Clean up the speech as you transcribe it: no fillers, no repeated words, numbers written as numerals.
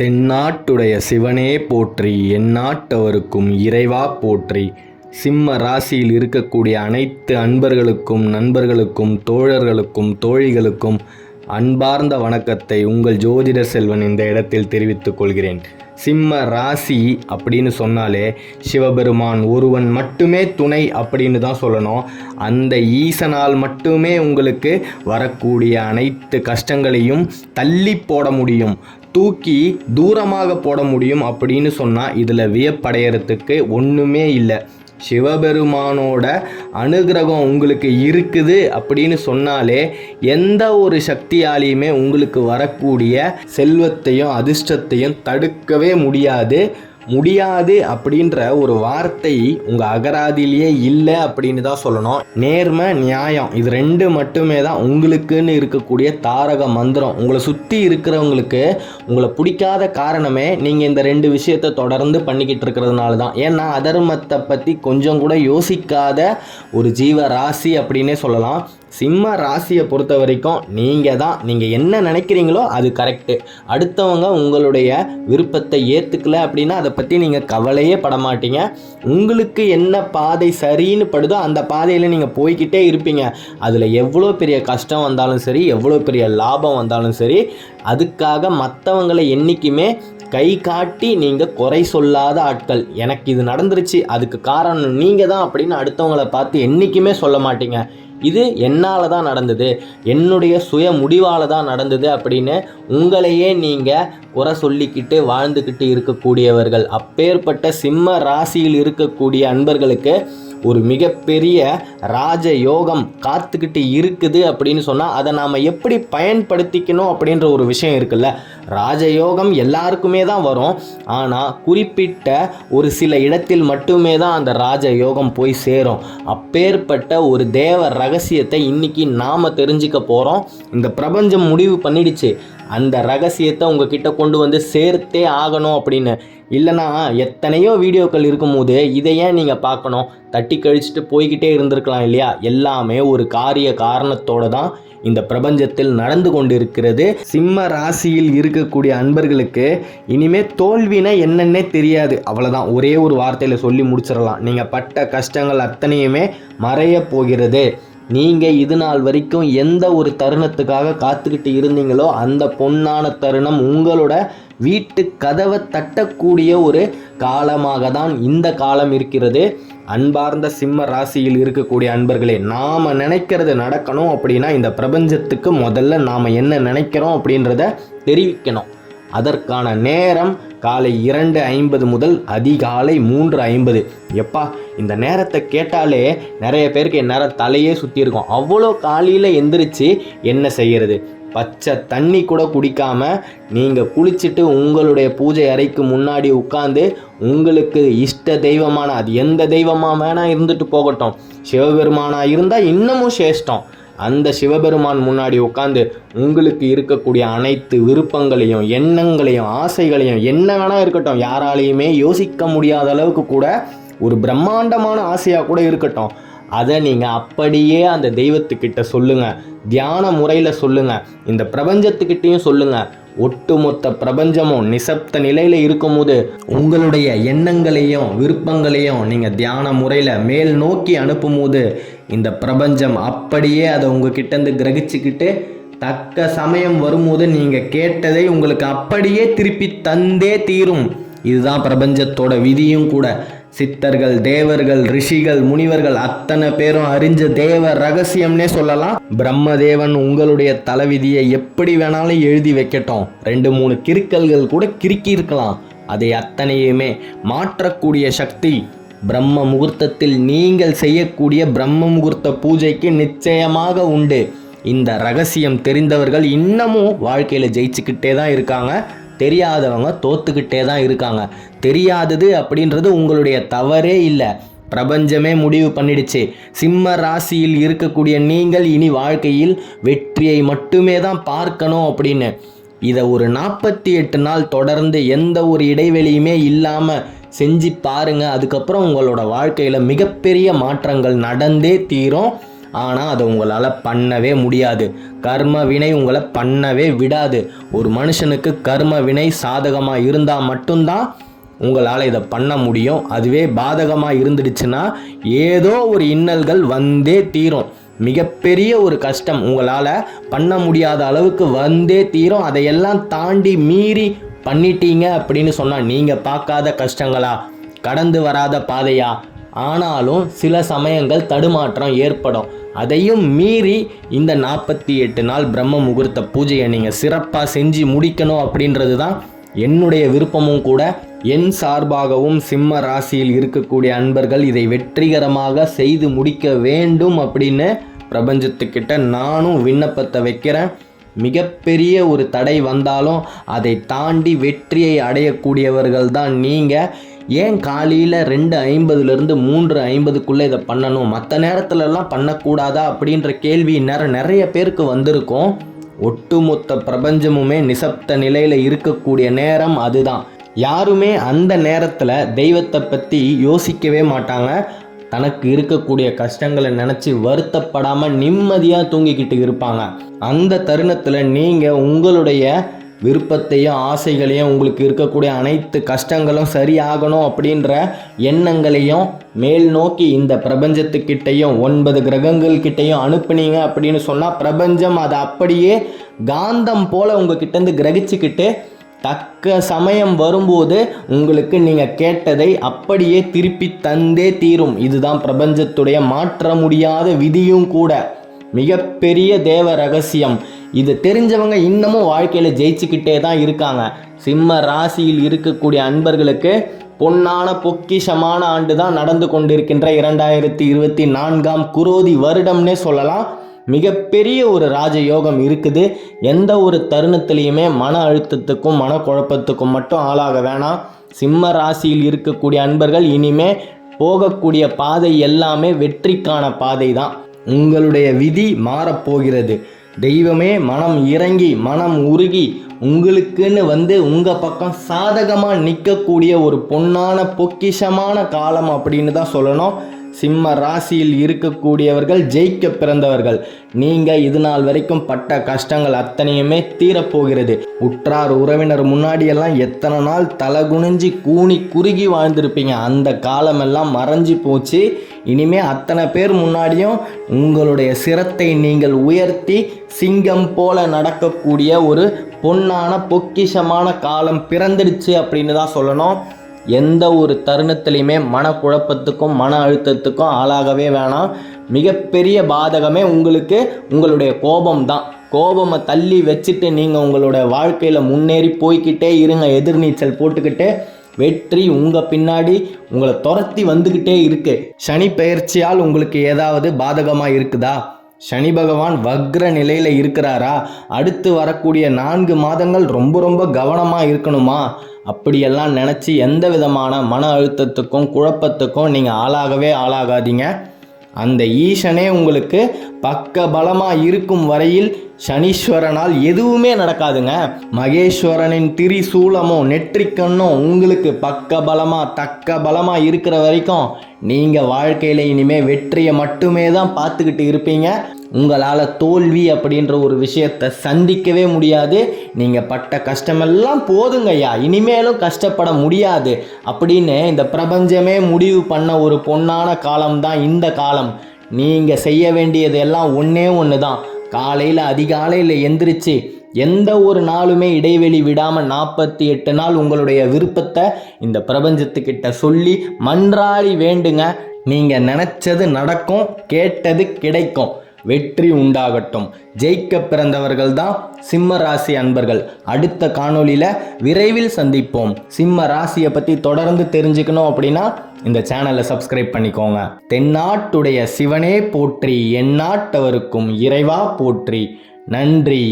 தென்னாட்டுடைய சிவனே போற்றி, எந்நாட்டவர்க்கும் இறைவா போற்றி. சிம்ம ராசியில் இருக்கக்கூடிய அனைத்து அன்பர்களுக்கும், நண்பர்களுக்கும், தோழர்களுக்கும், தோழிகளுக்கும் அன்பார்ந்த வணக்கத்தை உங்கள் ஜோதிடர் செல்வன் இந்த இடத்தில் தெரிவித்துக் கொள்கிறேன். சிம்ம ராசி அப்படின்னு சொன்னாலே சிவபெருமான் ஒருவன் மட்டுமே துணை அப்படின்னு தான் சொல்லணும். அந்த ஈசனால் மட்டுமே உங்களுக்கு வரக்கூடிய அனைத்து கஷ்டங்களையும் தள்ளி போட முடியும், தூக்கி தூரமாக போட முடியும் அப்படின்னு சொன்னால் இதில் வியப்படைகிறதுக்கு ஒன்றுமே இல்லை. சிவபெருமானோட அனுகிரகம் உங்களுக்கு இருக்குது அப்படின்னு சொன்னாலே எந்த ஒரு சக்தியாலையுமே உங்களுக்கு வரக்கூடிய செல்வத்தையும் அதிர்ஷ்டத்தையும் தடுக்கவே முடியாது அப்படின்ற ஒரு வார்த்தை உங்கள் அகராதியிலேயே இல்லை அப்படின்னு தான் சொல்லணும். நேர்மை, நியாயம், இது ரெண்டு மட்டுமே தான் உங்களுக்குன்னு இருக்கக்கூடிய தாரக மந்திரம். உங்களை சுற்றி இருக்கிறவங்களுக்கு உங்களை பிடிக்காத காரணமே நீங்கள் இந்த ரெண்டு விஷயத்தை தொடர்ந்து பண்ணிக்கிட்டு இருக்கிறதுனால தான். ஏன்னா அதர்மத்தை பற்றி கொஞ்சம் கூட யோசிக்காத ஒரு ஜீவ ராசி அப்படின்னே சொல்லலாம். சிம்ம ராசியை பொறுத்த வரைக்கும் நீங்கள் என்ன நினைக்கிறீங்களோ அது கரெக்டு. அடுத்தவங்க உங்களுடைய விருப்பத்தை ஏற்றுக்கல அப்படின்னா அதை பற்றி நீங்கள் கவலையே பட மாட்டீங்க. உங்களுக்கு என்ன பாதை சரின்னு படுதோ அந்த பாதையில் நீங்கள் போய்கிட்டே இருப்பீங்க. அதில் எவ்வளோ பெரிய கஷ்டம் வந்தாலும் சரி, எவ்வளோ பெரிய லாபம் வந்தாலும் சரி, அதுக்காக மற்றவங்களை என்றைக்குமே கை காட்டி நீங்கள் குறை சொல்லாத ஆட்கள். எனக்கு இது நடந்துருச்சு, அதுக்கு காரணம் நீங்கள் தான் அப்படின்னு அடுத்தவங்களை பார்த்து என்றைக்குமே சொல்ல மாட்டீங்க. இது என்னால் தான் நடந்தது, என்னுடைய சுய முடிவால் தான் நடந்தது அப்படின்னு உங்களையே நீங்கள் குறை சொல்லிக்கிட்டு வாழ்ந்துக்கிட்டு இருக்கக்கூடியவர்கள். அப்பேற்பட்ட சிம்ம ராசியில் இருக்கக்கூடிய அன்பர்களுக்கு ஒரு மிகப்பெரிய ராஜ யோகம் காத்துக்கிட்டு இருக்குது அப்படின்னு சொன்னால் அதை நாம் எப்படி பயன்படுத்திக்கணும் அப்படின்ற ஒரு விஷயம் இருக்குல்ல. ராஜயோகம் எல்லாருக்குமே தான் வரும், ஆனால் குறிப்பிட்ட ஒரு சில இடத்தில் மட்டுமே தான் அந்த ராஜயோகம் போய் சேரும். அப்பேற்பட்ட ஒரு தேவ ரகசியத்தை இன்னைக்கு நாம் தெரிஞ்சுக்க போகிறோம். இந்த பிரபஞ்சம் முடிவு பண்ணிடுச்சு அந்த ரகசியத்தை உங்ககிட்ட கொண்டு வந்து சேர்த்தே ஆகணும் அப்படின்னு. இல்லைனா எத்தனையோ வீடியோக்கள் இருக்கும்போது இதை ஏன் நீங்கள் பார்க்கணும், தட்டி கழிச்சிட்டு போய்கிட்டே இருந்திருக்கலாம் இல்லையா. எல்லாமே ஒரு காரிய காரணத்தோடு தான் இந்த பிரபஞ்சத்தில் நடந்து கொண்டு இருக்கிறது. சிம்ம ராசியில் இருக்கக்கூடிய அன்பர்களுக்கு இனிமே தோல்வினா என்னன்னே தெரியாது. அவ்வளோதான், ஒரே ஒரு வார்த்தையில் சொல்லி முடிச்சிடலாம். நீங்கள் பட்ட கஷ்டங்கள் அத்தனையுமே மறைய போகிறது. நீங்கள் இது நாள் வரைக்கும் எந்த ஒரு தருணத்துக்காக காத்துக்கிட்டு இருந்தீங்களோ அந்த பொன்னான தருணம் உங்களோட வீட்டு கதவை தட்டக்கூடிய ஒரு காலமாக தான் இந்த காலம் இருக்கிறது. அன்பார்ந்த சிம்ம ராசியில் இருக்கக்கூடிய அன்பர்களே, நாம் நினைக்கிறது நடக்கணும் அப்படின்னா இந்த பிரபஞ்சத்துக்கு முதல்ல நாம் என்ன நினைக்கிறோம் அப்படின்றத தெரிவிக்கணும். அதற்கான நேரம் காலை 2:50 முதல் அதிகாலை 3:50. எப்பா, இந்த நேரத்தை கேட்டாலே நிறைய பேருக்கு நேரம் தலையே சுற்றி இருக்கும். அவ்வளோ காலையில் எந்திரிச்சு என்ன செய்கிறது? பச்சை தண்ணி கூட குடிக்காமல் நீங்கள் குளிச்சுட்டு உங்களுடைய பூஜை அறைக்கு முன்னாடி உட்காந்து உங்களுக்கு இஷ்ட தெய்வமான, அது எந்த தெய்வமாக வேணால் இருந்துட்டு போகட்டும், சிவபெருமானாக இருந்தால் இன்னமும் சேஷ்டம், அந்த சிவபெருமான் முன்னாடி உட்காந்து உங்களுக்கு இருக்கக்கூடிய அனைத்து விருப்பங்களையும், எண்ணங்களையும், ஆசைகளையும், என்ன வேணால் இருக்கட்டும், யாராலையுமே யோசிக்க முடியாத அளவுக்கு கூட ஒரு பிரம்மாண்டமான ஆசையாக கூட இருக்கட்டும், அதை நீங்கள் அப்படியே அந்த தெய்வத்துக்கிட்ட சொல்லுங்கள். தியான முறையில் சொல்லுங்கள், இந்த பிரபஞ்சத்துக்கிட்டையும் சொல்லுங்கள். ஒட்டுமொத்த பிரபஞ்சமும் நிசப்த நிலையில் இருக்கும்போது உங்களுடைய எண்ணங்களையும் விருப்பங்களையும் நீங்கள் தியான முறையில் மேல் நோக்கி அனுப்பும்போது இந்த பிரபஞ்சம் அப்படியே அதை உங்ககிட்டேருந்து கிரகிச்சுக்கிட்டு தக்க சமயம் வரும்போது நீங்கள் கேட்டதை உங்களுக்கு அப்படியே திருப்பி தந்தே தீரும். இதுதான் பிரபஞ்சத்தோட விதியும் கூட. சித்தர்கள், தேவர்கள், ரிஷிகள், முனிவர்கள் அத்தனை பேரும் அறிஞ்ச தேவ ரகசியம்னே சொல்லலாம். பிரம்மதேவன் உங்களுடைய தலைவிதியை எப்படி வேணாலும் எழுதி வைக்கட்டும், 2-3 கிறுக்கல்கள் கூட கிறுக்கி இருக்கலாம், அதை அத்தனையுமே மாற்றக்கூடிய சக்தி பிரம்ம முகூர்த்தத்தில் நீங்கள் செய்யக்கூடிய பிரம்ம முகூர்த்த பூஜைக்கு நிச்சயமாக உண்டு. இந்த ரகசியம் தெரிந்தவர்கள் இன்னமும் வாழ்க்கையில் ஜெயிச்சுக்கிட்டே தான் இருக்காங்க. தெரியாதவங்க தோத்துக்கிட்டே தான் இருக்காங்க. தெரியாதது அப்படின்றது உங்களுடைய தவறே இல்லை, பிரபஞ்சமே முடிவு பண்ணிடுச்சு. சிம்ம ராசியில் இருக்கக்கூடிய நீங்கள் இனி வாழ்க்கையில் வெற்றியை மட்டுமே தான் பார்க்கணும் அப்படின்னு. இதை ஒரு 48 நாள் தொடர்ந்து எந்த ஒரு இடைவெளியுமே இல்லாமல் செஞ்சு பாருங்கள். அதுக்கப்புறம் உங்களோட வாழ்க்கையில் மிகப்பெரிய மாற்றங்கள் நடந்தே தீரும். ஆனால் அதை உங்களால் பண்ணவே முடியாது. கர்ம வினை உங்களை பண்ணவே விடாது. ஒரு மனுஷனுக்கு கர்ம வினை சாதகமாக இருந்தால் மட்டும்தான் உங்களால் இதை பண்ண முடியும். அதுவே பாதகமாக இருந்துடுச்சுன்னா ஏதோ ஒரு இன்னல்கள் வந்தே தீரும். மிகப்பெரிய ஒரு கஷ்டம் உங்களால் பண்ண முடியாத அளவுக்கு வந்தே தீரும். அதையெல்லாம் தாண்டி மீறி பண்ணிட்டீங்க அப்படின்னு சொன்னால் நீங்கள் பார்க்காத கஷ்டங்களா, கடந்து வராத பாதையா, ஆனாலும் சில சமயங்கள் தடுமாற்றம் ஏற்படும். அதையும் மீறி இந்த 48 நாள் பிரம்ம முகூர்த்த பூஜையை நீங்கள் சிறப்பாக செஞ்சு முடிக்கணும் அப்படின்றது தான் என்னுடைய விருப்பமும் கூட. என் சார்பாகவும் சிம்ம ராசியில் இருக்கக்கூடிய அன்பர்கள் இதை வெற்றிகரமாக செய்து முடிக்க வேண்டும் அப்படின்னு பிரபஞ்சத்துக்கிட்ட நானும் விண்ணப்பத்தை வைக்கிறேன். மிகப்பெரிய ஒரு தடை வந்தாலும் அதை தாண்டி வெற்றியை அடையக்கூடியவர்கள் தான் நீங்கள். ஏன் காலையில் 2:50 3:50 இதை பண்ணணும், மற்ற நேரத்துலலாம் பண்ணக்கூடாதா அப்படின்ற கேள்வி நிறைய பேருக்கு வந்திருக்கும். ஒட்டுமொத்த பிரபஞ்சமுமே நிசப்த நிலையில் இருக்கக்கூடிய நேரம் அதுதான். யாருமே அந்த நேரத்தில் தெய்வத்தை பற்றி யோசிக்கவே மாட்டாங்க. தனக்கு இருக்கக்கூடிய கஷ்டங்களை நினச்சி வருத்தப்படாமல் நிம்மதியாக தூங்கிக்கிட்டு இருப்பாங்க. அந்த தருணத்தில் நீங்கள் உங்களுடைய விருப்பத்தையும் ஆசைகளையும், உங்களுக்கு இருக்கக்கூடிய அனைத்து கஷ்டங்களும் சரியாகணும் அப்படின்ற எண்ணங்களையும் மேல் நோக்கி இந்த பிரபஞ்சத்துக்கிட்டையும் 9 கிரகங்கள்கிட்டையும் அனுப்புனீங்க அப்படின்னு சொன்னால் பிரபஞ்சம் அதை அப்படியே காந்தம் போல் உங்ககிட்டேருந்து கிரகிச்சுக்கிட்டு தக்க சமயம் வரும்போது உங்களுக்கு நீங்கள் கேட்டதை அப்படியே திருப்பி தந்தே தீரும். இதுதான் பிரபஞ்சத்துடைய மாற்ற முடியாத விதியும் கூட. மிகப்பெரிய தேவ ரகசியம். இது தெரிஞ்சவங்க இன்னமும் வாழ்க்கையில் ஜெயிச்சுக்கிட்டே தான் இருக்காங்க. சிம்ம ராசியில் இருக்கக்கூடிய அன்பர்களுக்கு பொன்னான பொக்கிஷமான ஆண்டு தான் நடந்து கொண்டிருக்கின்ற 2024 குரோதி வருடம்னே சொல்லலாம். மிகப்பெரிய ஒரு ராஜயோகம் இருக்குது. எந்த ஒரு தருணத்திலையுமே மன அழுத்தத்துக்கும் மனக்குழப்பத்துக்கும் மட்டும் ஆளாக வேணாம். சிம்ம ராசியில் இருக்கக்கூடிய அன்பர்கள் இனிமே போகக்கூடிய பாதை எல்லாமே வெற்றிக்கான பாதை தான். உங்களுடைய விதி மாறப்போகிறது. தெய்வமே மனம் இறங்கி மனம் உருகி உங்களுக்குன்னு உங்கள் பக்கம் சாதகமாக நிற்கக்கூடிய ஒரு பொன்னான பொக்கிஷமான காலம் அப்படின்னு தான் சொல்லணும். சிம்ம ராசியில் இருக்கக்கூடியவர்கள் ஜெயிக்க பிறந்தவர்கள். நீங்கள் இது நாள் வரைக்கும் பட்ட கஷ்டங்கள் அத்தனையுமே தீரப்போகிறது. உற்றார் உறவினர் முன்னாடியெல்லாம் எத்தனை நாள் தலை குனிஞ்சி கூனி குறுகி வாழ்ந்திருப்பீங்க. அந்த காலமெல்லாம் மறைஞ்சி போச்சு. இனிமே அத்தனை பேர் முன்னாடியும் உங்களுடைய சிரத்தை நீங்கள் உயர்த்தி சிங்கம் போல நடக்கக்கூடிய ஒரு பொன்னான பொக்கிஷமான காலம் பிறந்துடுச்சு அப்படின்னு தான் சொல்லணும். எந்த ஒரு தருணத்துலையுமே மனக்குழப்பத்துக்கும் மன அழுத்தத்துக்கும் ஆளாகவே வேணாம். மிகப்பெரிய பாதகமே உங்களுக்கு உங்களுடைய கோபம் தான். கோபமை தள்ளி வச்சுட்டு நீங்கள் உங்களோட வாழ்க்கையில் முன்னேறி போய்கிட்டே இருங்க. எதிர்நீச்சல் போட்டுக்கிட்டு வெற்றி உங்கள் பின்னாடி உங்களை துரத்தி வந்துக்கிட்டே இருக்குது. சனி பெயர்ச்சியால் உங்களுக்கு ஏதாவது பாதகமாக இருக்குதா? சனி பகவான் வக்ர நிலையில் இருக்கிறாரா? அடுத்து வரக்கூடிய 4 மாதங்கள் ரொம்ப கவனமாக இருக்கணுமா? அப்படியெல்லாம் நினச்சி எந்த விதமான மன அழுத்தத்துக்கும் குழப்பத்துக்கும் நீங்கள் ஆளாகாதீங்க. அந்த ஈசனே உங்களுக்கு பக்க பலமாக இருக்கும் வரையில் சனீஸ்வரனால் எதுவுமே நடக்காதுங்க. மகேஸ்வரனின் திரிசூலமும் நெற்றிக்கண்ணும் உங்களுக்கு பக்க பலமாக தக்க பலமாக இருக்கிற வரைக்கும் நீங்கள் வாழ்க்கையில் இனிமேல் வெற்றியை மட்டுமே தான் பார்த்துக்கிட்டு இருப்பீங்க. உங்களால் தோல்வி அப்படின்ற ஒரு விஷயத்தை சந்திக்கவே முடியாது. நீங்கள் பட்ட கஷ்டமெல்லாம் போதுங்கய்யா, இனிமேலும் கஷ்டப்பட முடியாது அப்படின்னு இந்த பிரபஞ்சமே முடிவு பண்ண ஒரு பொன்னான காலம்தான் இந்த காலம். நீங்கள் செய்ய வேண்டியது எல்லாம் ஒன்று தான். காலையில் அதிகாலையில் எந்திரிச்சு எந்த ஒரு நாளுமே இடைவெளி விடாமல் 48 நாள் உங்களுடைய விருப்பத்தை இந்த பிரபஞ்சத்துக்கிட்ட சொல்லி மன்றாடி வேண்டுங்க. நீங்கள் நினச்சது நடக்கும், கேட்டது கிடைக்கும், வெற்றி உண்டாகட்டும். ஜெயிக்க பிறந்தவர்கள் தான் சிம்ம ராசி அன்பர்கள். அடுத்த காணொளியில் விரைவில் சந்திப்போம். சிம்ம ராசியை பற்றி தொடர்ந்து தெரிஞ்சுக்கணும் அப்படின்னா இந்த சேனலை சப்ஸ்கிரைப் பண்ணிக்கோங்க. தென்னாட்டுடைய சிவனே போற்றி, எந்நாட்டவருக்கும் இறைவா போற்றி. நன்றி.